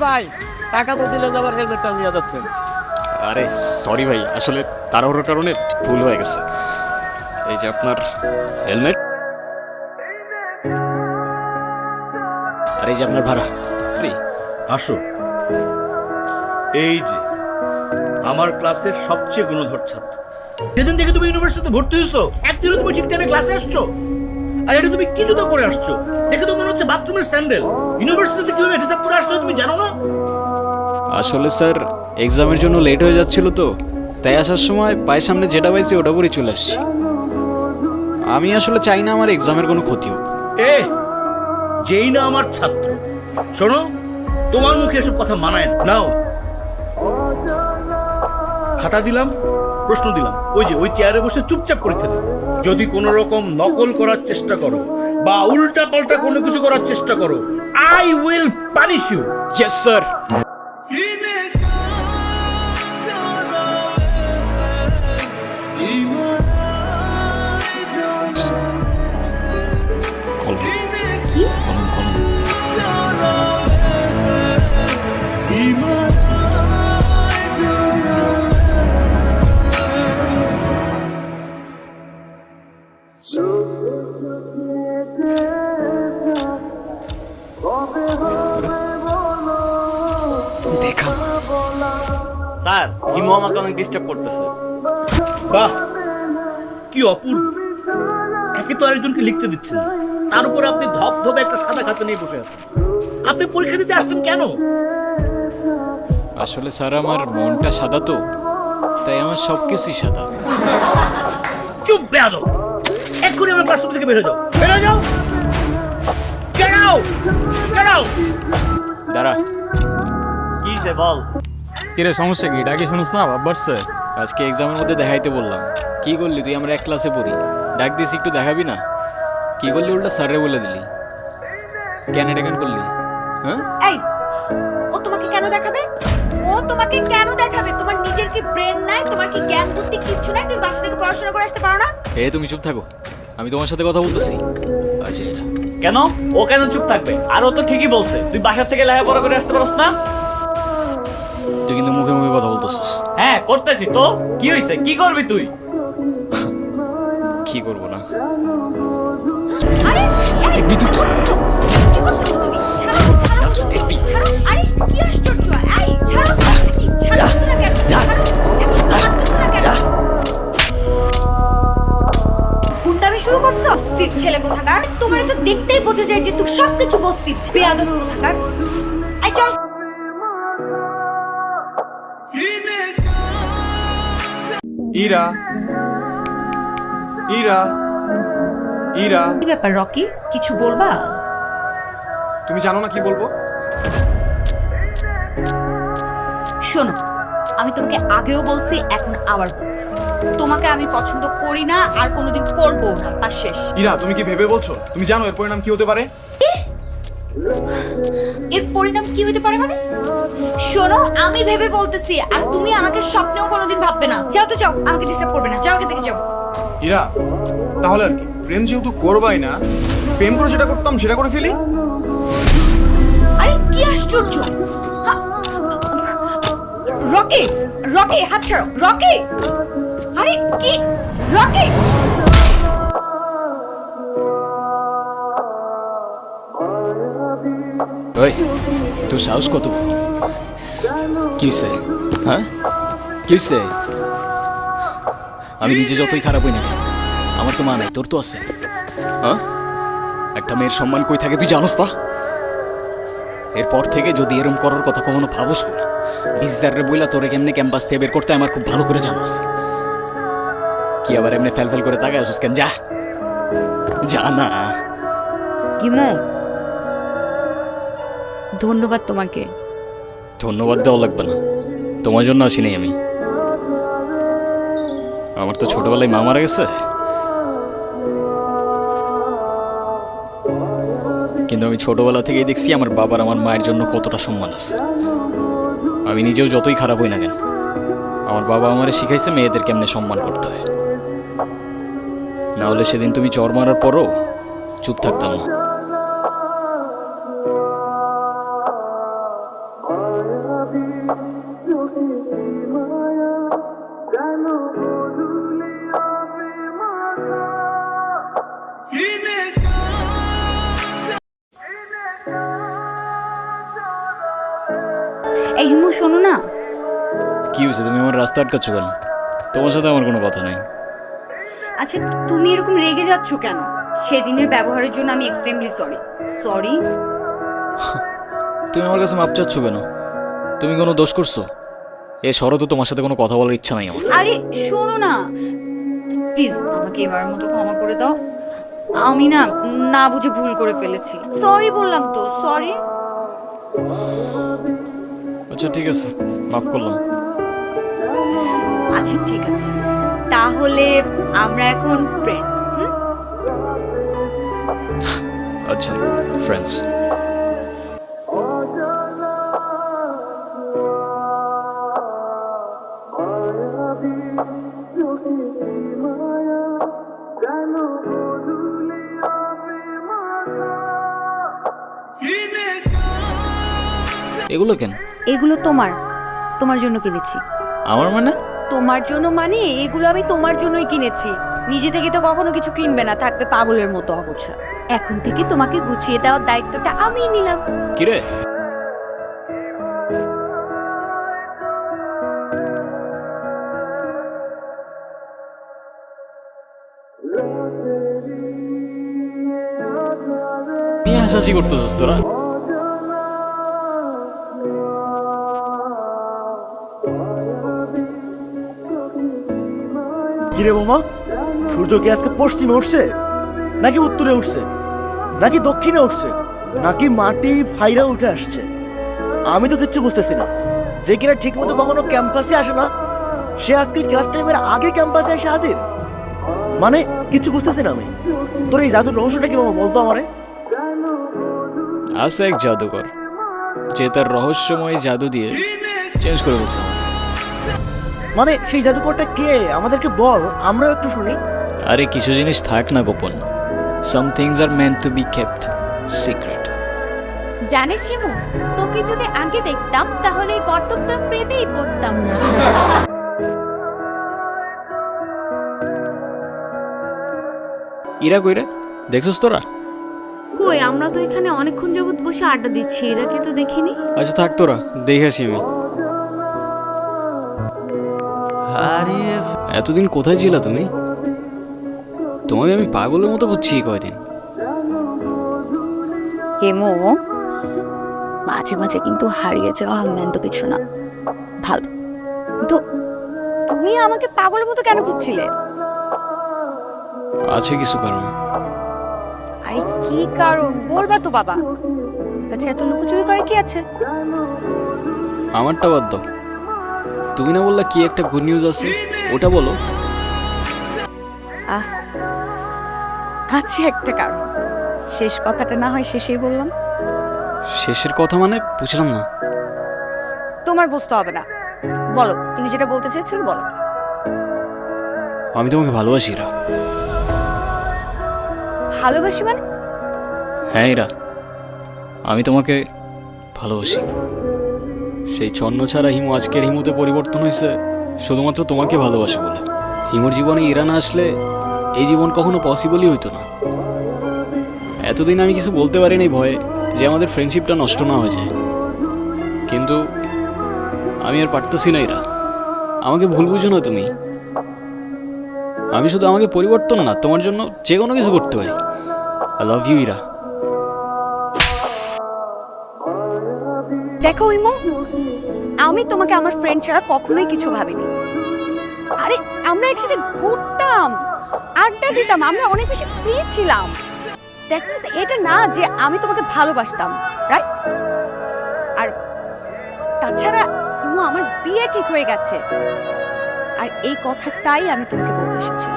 ভাই টাকা তো দিলেন, আবার হেলমেটটা নিয়ে যাচ্ছেন। আরে সরি ভাই, আসলে তাড়াহুড়োর কারণে ভুল হয়ে গেছে। এই যে আপনার হেলমেট, আর এই যে আপনার ভাড়া। আরে আসো, এই যে আমার ক্লাসের সবচেয়ে গুণধর ছাত্র। যেদিন থেকে তুমি ইউনিভার্সিটিতে ভর্তি হয়েছো একদিনও তুমি ঠিক টাইমে ক্লাসে আসছো? আর এটা তুমি কি জুতো পরে আসছো? দেখে তো মনে হচ্ছে বাথরুমের স্যান্ডেল। ইউনিভার্সিটিতে কিভাবে ডিসাইড করে আসছো তুমি জানো না? আসলে স্যার এক্সামের জন্য লেট হয়ে যাচ্ছিল তো, তাই আসার সময় পায়ের সামনে যেটা পাইছি ওটা পরে চলে আসছি। আমি আসলে চাই না আমার এক্সামের কোনো ক্ষতি হোক। এ যেই না আমার ছাত্র, শোনো, তোমার মুখে এসব কথা মানায় না। নাও খাতা দিলাম, প্রশ্ন দিলাম, ওই যে ওই চেয়ারে বসে চুপচাপ পরীক্ষা দিও। যদি কোনো রকম নকল করার চেষ্টা করো বা উল্টা পাল্টা কোনো কিছু করার চেষ্টা করো, I will punish you. Yes sir. দেখা স্যার হিমু আমাকে অনেক ডিস্টার্ব করতেছে। বাহ, কি অপূর্ব! একে তো আরেকজনকে লিখতে দিচ্ছেন না, তার উপর আপনি ধপধপে একটা সাদা খাতা নিয়ে বসে আছেন। আপনি পরীক্ষা দিতে আসছেন কেন? আসলে স্যার আমার মনটা সাদা তো, তাই আমার সবকিছুই সাদা। চুপ বেয়াদব! এক্ষুনি আমার ক্লাসরুম থেকে বের হয়ে যাও, বের হয়ে যাও! Get out! Get out! দাঁড়া। কি সে বল। কিরে সমস্যা কি? ডাকি শুনুস না, ভাব বাড়ছে। আজকে এক্সামের মধ্যে দেখাইতে বললাম, কি করলি তুই? আমরা এক ক্লাসে পড়ি, ডাক দিস একটু দেখাবি না? কি করলি? উল্টা স্যারে বলে দিলি। কেন এটা কেন করলি? হ্যাঁ, এই, ও তোমাকে কেন দেখাবে? ও তোমাকে কেন দেখাবে? তোমার নিজের কি ব্রেন নাই? তোমার কি জ্ঞান বুদ্ধি কিচ্ছু নাই? তুমি বাসা থেকে পড়াশোনা করে আসতে পারো না? তুমি চুপ থাকো, আমি তোমার সাথে কথা বলতেছি। আজেরা কেন ও কেন চুপ থাকবে? আর ও তো ঠিকই বলছে, তুই বাসার থেকে লেখাপড়া করে আসতে পারস না। তুই কিন্তু মুখে মুখে কথা বলতেছিস। হ্যাঁ করতেছি তো, কি হয়েছে? কি করবি তুই? কি করবো না? আরে এই, কি করতেছো? কি করতেছো তুমি? ছাড়ো, ছাড়ো, ছাড়ো! আরে কি আশ্চর্য! এই ছাড়ো! ছাড়ো না কেন? ছাড়ো! ছাড়তেছো না কেন? গুন্ডামি শুরু করছো? অস্থির ছেলে কোথাকার! তোমার তো দেখতেই বোঝা যায় যে তুই সবকিছু বস্তির বেয়াদব কোথাকার! এই চল! ইরা, ইরা, ইরা, কি ব্যাপার রকি? কিছু বলবা? তুমি জানো না কি বলবো? শোনো, আমি তোমাকে আগেও বলছি, এখন আবার বলছি, তোমাকে আমি পছন্দ করি না আর কোনোদিন করবো না, তা শেষ। ইরা, তুমি কি ভেবে বলছো? তুমি জানো এর পরিণাম কি হতে পারে? এর পরিণাম কি হতে পারে মানে? শোনো, আমি ভেবে বলতেছি আর তুমি আমাকে স্বপ্নেও কোনোদিন ভাববে না। যাও তো যাও, আমাকে ডিস্টার্ব করবে না, যাও এখান থেকে যাও। ইরা, তাহলে আর কি, প্রেম যেহেতু করবাই না, প্রেম করে যেটা করতাম সেটা করে ফেলি। আরে কি আশ্চর্য! রকি, রকি হাত ছাড়ো, রকি! আরে কি রকি! ওই তোর সাহস কত? কি হইছে? হ্যাঁ, কি হইছে? আমি নিজে যতই খারাপ হই না কেন, আমার তো মা নাই, তোর তো আছে। হ্যাঁ, একটা মেয়ের সম্মান কই থাকে তুই জানোস না? এরপর থেকে যদি এরম করার কথা কখনো ভাবস না, বিজদারে বইলা তোরে কেমনে ক্যাম্পাস থেকে বের করতে আমার খুব ভালো করে জানোস। কি আবার এমনি ফেল করে তাকায় আসুস কেন? যা যা না। হিমু, ধন্যবাদ তোমাকে। ধন্যবাদ দেওয়া লাগবে না, তোমার জন্য আসি নাই আমি। আমার তো ছোটবেলায় মা মারা গেছে, কিন্তু আমি ছোটবেলা থেকেই দেখছি আমার বাবার আমার মায়ের জন্য কতটা সম্মান আছে। আমি নিজেও যতই খারাপ হই না কেন, আমার বাবা আমারে শিখাইছে মেয়েদের কেমনে সম্মান করতে হয়। না হলে সেদিন তুমি চর মারার পরও চুপ থাকতাম না। এই হিমু শোনো না, কি হয়েছে? তুমি আমার রাস্তা আটকাচ্ছ কেন? তোমার সাথে আমার কোনো কথা নেই। আচ্ছা তুমি এরকম রেগে যাচ্ছ কেন? সেদিনের ব্যবহারের জন্য আমি এক্সট্রিমলি সরি। তুমি আমার কাছে মাপ চাচ্ছ কেন? তুমি কোনো দোষ করছো? এ শরৎ, তোমার সাথে কোনো কথা বলার ইচ্ছা নাই আমার। আরে শোনো না, প্লিজ আমাকে এবারের মতো ক্ষমা করে দাও। আমি না না বুঝে ভুল করে ফেলেছি, সরি বললাম তো, সরি। আচ্ছা ঠিক আছে, মাফ করলাম। আচ্ছা ঠিক আছে, তাহলে আমরা এখন ফ্রেন্ডস। আচ্ছা, ফ্রেন্ডস। এগুলো কেন? এগুলো তোমার তোমার জন্য কিনেছি। আমার মানে? তোমার জন্য মানে এগুলো আমি তোমার জন্যই কিনেছি। নিজে থেকে তো কখনো কিছু কিনবে না, থাকবে পাগলের মতো অগোছা। এখন থেকে তোমাকে গুছিয়ে দেওয়ার দায়িত্বটা আমিই নিলাম। কিরে, নিয়ে হাসাহাসি করতেছিস তোরা? কিরে বোমা, সূর্য কি আজকে পশ্চিমে উঠছে নাকি উত্তরে উঠছে নাকি দক্ষিণে উঠছে নাকি মাটি ফাইরা উঠে আসছে? আমি তো কিচ্ছু বুঝতেছি না। যে কিনা ঠিক মতো কখনো ক্যাম্পাসে আসে না, সে আজকে ক্লাস টাইমের আগে ক্যাম্পাসে এসে হাজির। মানে কিছু বুঝতেছি না আমি। তোর এই জাদুর রহস্যটা কি বাবা, বলতো আমারে। আছে এক জাদুকর, যে তার রহস্যময় জাদু দিয়ে চেঞ্জ করে বলছে। মানে সেই জাদুকরটা কে আমাদেরকে বল, আমরাও একটু শুনি। আরে কিছু জিনিস থাক না গোপন। Some things are meant to be kept secret. জানিস হিমু, তোকে যদি আগে দেখতাম তাহলে এই কর্তব্য প্রেমেই পড়তাম না। ইরা কইরে দেখছস তোরা? কই, আমরা তো এখানে অনেকক্ষণ যাবত বসে আড্ডা দিচ্ছি, এরাকে তো দেখিনি। আচ্ছা থাক, তোরা দেখে আসি আমি। এতদিন কোথায় ছিলা তুমি? তোমাকে আমি পাগলের মতো বুঝছি কয়দিন। হেমো, মাঝে মাঝে কিন্তু হারিয়ে যাওয়া আনন্দ কিছু না, ভালো। তো তুমি আমাকে পাগলের মতো কেন খুঁজছিলে? আছে কিছু কারণ। আরে কি কারণ বলবা তো বাবা, কাছে এত লুকোচুরি করে কি আছে? আমারটা বাদ দাও, তুমি না বললা কি একটা গুড নিউজ আছে, ওটা বলো। আছে একটা কারণ, শেষ কথাটা না হয় শেষেই বললাম। শেষের কথা মানে বুঝলাম না। তোমার বুঝতে হবে না, বলো তুমি যেটা বলতে চেয়েছিলে বলো। আমি তোমাকে ভালোবাসি ইরা। ভালোবাসি মানে? হ্যাঁ ইরা, আমি তোমাকে ভালোবাসি। সেই ছন্ন ছাড়া হিমু আজকের হিমুতে পরিবর্তন হয়েছে শুধুমাত্র তোমাকে ভালোবাসে বলে। হিমুর জীবনে ইরা না আসলে এই জীবন কখনো পসিবলই হইতো না। এতদিন আমি কিছু বলতে পারিনি ভয়ে যে আমাদের ফ্রেন্ডশিপটা নষ্ট না হয়ে যায়, কিন্তু আমি আর পারতেছি না ইরা। আমাকে ভুল বুঝো না তুমি। আমি শুধু আমাকে পরিবর্তন না, তোমার জন্য যে কোনো কিছু করতে পারি। I love you Ira. দেখো ইমো, আমি তোমাকে আমার ফ্রেন্ড ছাড়া কখনোই কিছু ভাবিনি। আরে আমরা একসাথে ঘুরতাম, আড্ডা দিতাম, আমরা অনেক বেশি ফ্রি ছিলাম। দেখো এটা না যে আমি তোমাকে ভালোবাসতাম, রাইট? আর তাছাড়া ইমো, আমার বিয়ে ঠিক হয়ে গেছে, আর এই কথাটাই আমি তোমাকে বলতে এসেছি।